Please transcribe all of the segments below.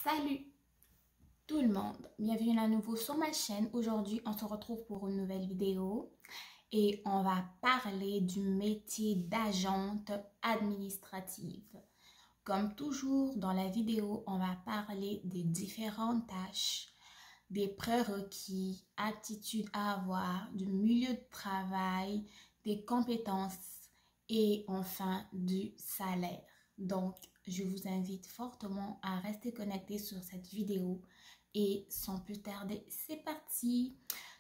Salut tout le monde, bienvenue à nouveau sur ma chaîne. Aujourd'hui, on se retrouve pour une nouvelle vidéo et on va parler du métier d'agente administrative. Comme toujours dans la vidéo, on va parler des différentes tâches, des prérequis, aptitudes à avoir, du milieu de travail, des compétences et enfin du salaire. Donc, je vous invite fortement à rester connecté sur cette vidéo et sans plus tarder, c'est parti.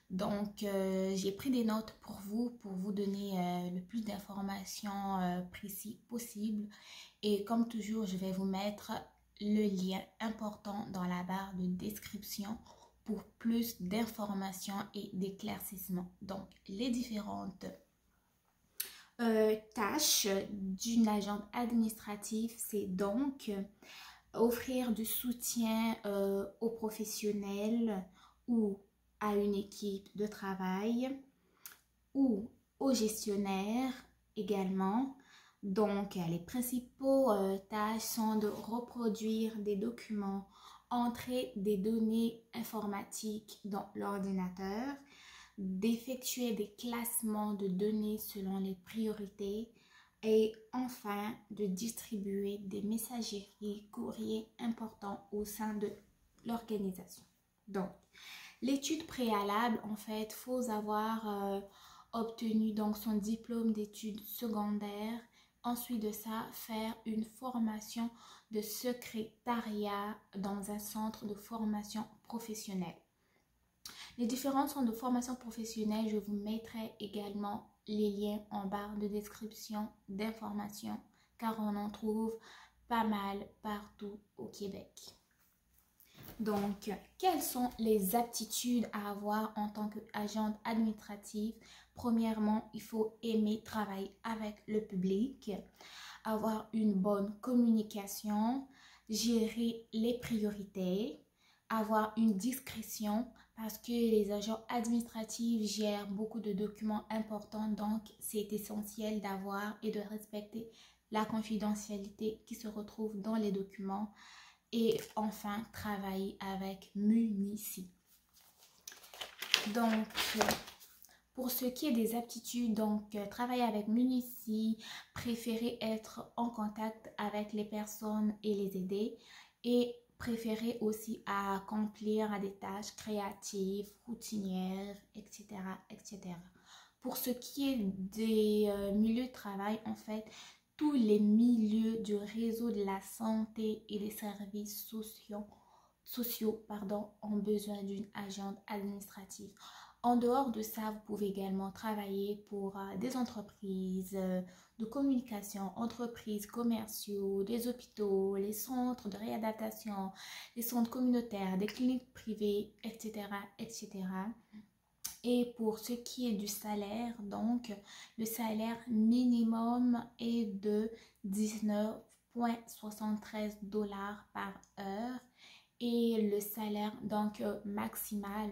Donc, j'ai pris des notes pour vous donner le plus d'informations précises possible. Et comme toujours, je vais vous mettre le lien important dans la barre de description pour plus d'informations et d'éclaircissements. Donc, les différentes tâches d'une agente administrative, c'est donc offrir du soutien aux professionnels ou à une équipe de travail ou aux gestionnaires également. Donc, les principaux tâches sont de reproduire des documents, entrer des données informatiques dans l'ordinateur, d'effectuer des classements de données selon les priorités et enfin de distribuer des messageries, courriers importants au sein de l'organisation. Donc, l'étude préalable, en fait, faut avoir obtenu donc son diplôme d'études secondaires. Ensuite de ça, faire une formation de secrétariat dans un centre de formation professionnelle. Les différents centres de formation professionnelle, je vous mettrai également les liens en barre de description d'informations car on en trouve pas mal partout au Québec. Donc, quelles sont les aptitudes à avoir en tant qu'agente administrative? Premièrement, il faut aimer travailler avec le public, avoir une bonne communication, gérer les priorités, avoir une discrétion parce que les agents administratifs gèrent beaucoup de documents importants, donc c'est essentiel d'avoir et de respecter la confidentialité qui se retrouve dans les documents. Et enfin, travailler avec Munici. Donc, pour ce qui est des aptitudes, donc travailler avec Munici, préférer être en contact avec les personnes et les aider et préférer aussi à accomplir des tâches créatives, routinières, etc., etc. Pour ce qui est des milieux de travail, en fait, tous les milieux du réseau de la santé et des services sociaux ont besoin d'une agente administrative. En dehors de ça, vous pouvez également travailler pour des entreprises de communication, entreprises commerciaux, des hôpitaux, les centres de réadaptation, les centres communautaires, des cliniques privées, etc., etc. Et pour ce qui est du salaire, donc le salaire minimum est de 19,73 $ par heure et le salaire donc maximal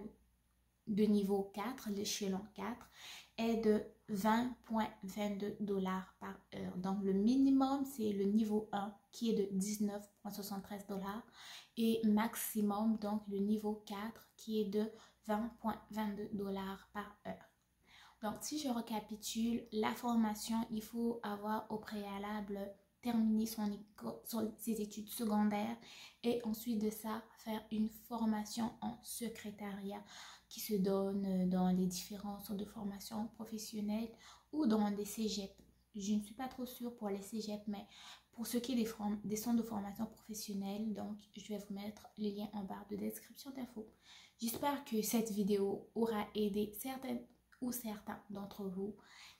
de niveau 4, l'échelon 4, est de 20,22 $ par heure. Donc le minimum c'est le niveau 1 qui est de 19,73 $ et maximum donc le niveau 4 qui est de 20,22 $ par heure. Donc si je récapitule, la formation, il faut avoir au préalable terminé ses études secondaires et ensuite de ça faire une formation en secrétariat qui se donne dans les différents centres de formation professionnelle ou dans des cégeps. Je ne suis pas trop sûre pour les cégeps, mais pour ce qui est des centres de formation professionnelle, donc je vais vous mettre les liens en barre de description d'infos. J'espère que cette vidéo aura aidé certaines ou certains d'entre vous.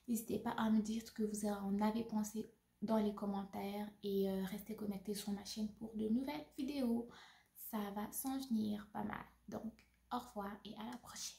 N'hésitez pas à me dire ce que vous en avez pensé dans les commentaires et restez connectés sur ma chaîne pour de nouvelles vidéos. Ça va s'en venir pas mal. Donc, au revoir et à la prochaine.